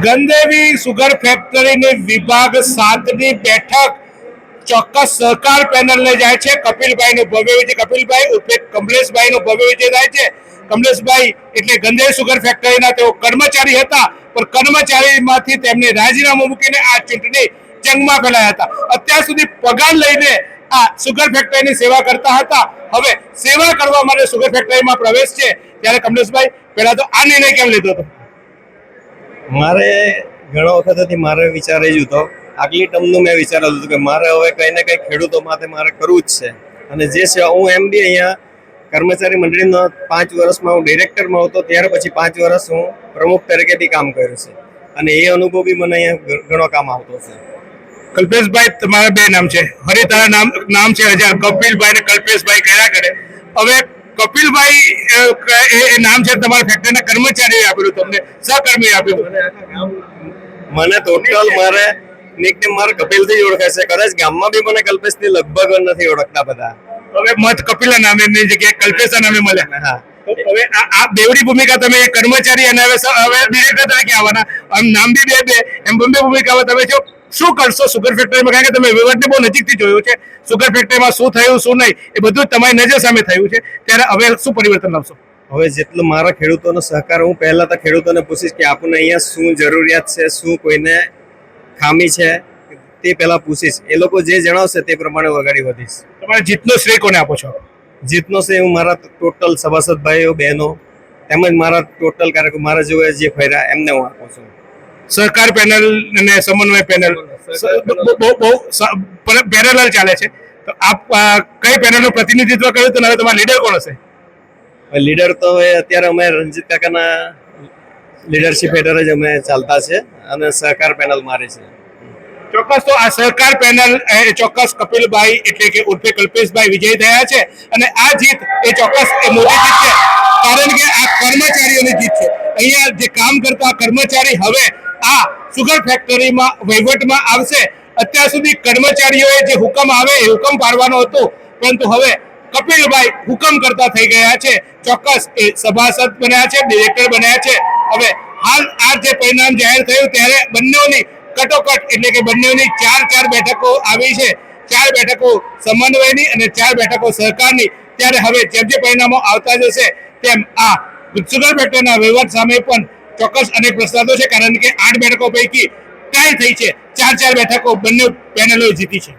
ગંદેવી sugar ફેક્ટરીની વિભાગ 7ની બેઠક ચોક્કસ સહકાર પેનલને જાય છે. કપિલભાઈનું ભવ્ય વિજય, કપિલભાઈ ઉર્ફે કમલેશભાઈનું ભવ્ય વિજય થાય છે. કમલેશભાઈ એટલે ગંદેવી સુગર ફેક્ટરીના તેઓ કર્મચારી હતા, પણ કર્મચારીમાંથી તેમને રાજીનામું મૂકીને આ ચૂંટણી જંગમાં ફેલાયા હતા. અત્યાર સુધી પગાર લઈને આ સુગર ફેક્ટરીની સેવા કરતા હતા, હવે સેવા કરવા માટે સુગર ફેક્ટરીમાં પ્રવેશ છે. ત્યારે કમલેશભાઈ, પહેલા તો આ નિર્ણય કેમ લીધો હતો? મારે ઘણો વખતથી મારે વિચાર એ જ હતો. આગલી ટર્મનું મેં વિચારેલું હતું કે મારે હવે કંઈ ને કંઈ ખેડૂતો માટે મારે કરવું જ છે. અને જે છે હું એમ બી અહીંયા કર્મચારી મંડળીનો 5 વર્ષમાં હું ડિરેક્ટરમાં હતો, ત્યાર પછી 5 વર્ષ હું પ્રમુખ તરીકે બી કામ કર્યું છે. અને એ અનુભવ બી મને અહીંયા ઘણો કામ આવતો છે. કલ્પેશભાઈ, તમારા બે નામ છે, હરી તારા નામ છે હજાર, કપિલભાઈ ને કલ્પેશભાઈ કયા કરે. હવે કપિલભાઈ એ નામ છે તમારા ફેક્ટરીના કર્મચારી આપેલું, તમને સહકર્મી આપ્યું. મને ટોટલ મારે નિકનેમ મારે કપિલથી જ ઓળખાય છે. કદાચ ગામમાં બી મને કલ્પેશથી લગભગ નથી ઓળખતા બધા. હવે મત કપિલના નામની જગ્યાએ કલ્પેશના નામે મળ્યા. હા, હવે આ બેવડી ભૂમિકા તમે કર્મચારી અને હવે ડિરેક્ટર તરીકે આવવાના, આમ નામ બી બે એમ બંને ભૂમિકા તમે છો. શું કરશો સુગર ફેક્ટરીમાં? કારણ કે તમે વહીવટને બહુ નજીકથી જોયું છે, સુગર ફેક્ટરીમાં શું થયું શું નહીં એ બધું જ તમારી નજર સામે થયું છે. ત્યારે હવે શું પરિવર્તન લાવશો? હવે જેટલો મારા ખેડૂતોનો સહકાર, હું પહેલા તો ખેડૂતોને પૂછીશ કે આપણને અહીંયા શું જરૂરિયાત છે, શું કોઈને ખામી છે, તે પહેલા પૂછીશ. એ લોકો જે જણાવશે તે પ્રમાણે આગળ વધીશ. તમારે જીતનો શ્રેય કોને આપો છો? જીતનો છે હું મારા ટોટલ સભાસદ ભાઈઓ બહેનો તેમજ મારા ટોટલ કાર્યકરો મારા જોડે જે ફર્યા એમને હું આપું છું. સહકાર પેનલ અને સમન્વય પેનલ બહુ પેરેલલ ચાલે છે. તો આપ કઈ પેનલનું પ્રતિનિધિત્વ કર્યું તો હવે તમારા લીડર કોણ હશે? લીડર તો એ અત્યારે અમે રણજીત કાકાના લીડરશિપ હેઠળ જ અમે ચાલતા છે અને સહકાર પેનલ મારી છે. ચોક્કસ. તો આ સહકાર પેનલ ચોક્કસ કપિલભાઈ એટલે કે ઉર્ફે કલ્પેશભાઈ વિજય થયા છે. અને આ જીત એ ચોક્કસ એ મોટી જીત છે, કારણ કે આ કર્મચારીઓની જીત છે. અહીંયા જે કામ કરતા કર્મચારી હવે આ સુગર ફેક્ટરીમાં વહીવટમાં આવશે. અત્યાર સુધી કર્મચારીઓએ જે હુકમ આવે એ હુકમ પાડવાનો હતો, પરંતુ હવે કપિલભાઈ હુકમ કરતા થઈ ગયા છે. ચોક્કસ એ સભાસદ બન્યા છે, ડિરેક્ટર બન્યા છે. હવે હાલ આ જે પરિણામ જાહેર થયું ત્યારે બંનેઓની કટોકટ એટલે કે બંનેઓની 4 બેઠકો આવી છે. 4 બેઠકો સમન્વયની અને 4 બેઠકો સહકારની. ત્યારે હવે જેમ જે પરિણામો આવતા જશે તેમ આ સુગર ફેક્ટરીના વહીવટ સામે પણ ચોક્કસ અનેક પ્રશ્નો છે, કારણ કે 8 બેઠકો પૈકી ટ્રાય થઈ છે, 4 બેઠકો બંને પેનલો જીતી છે.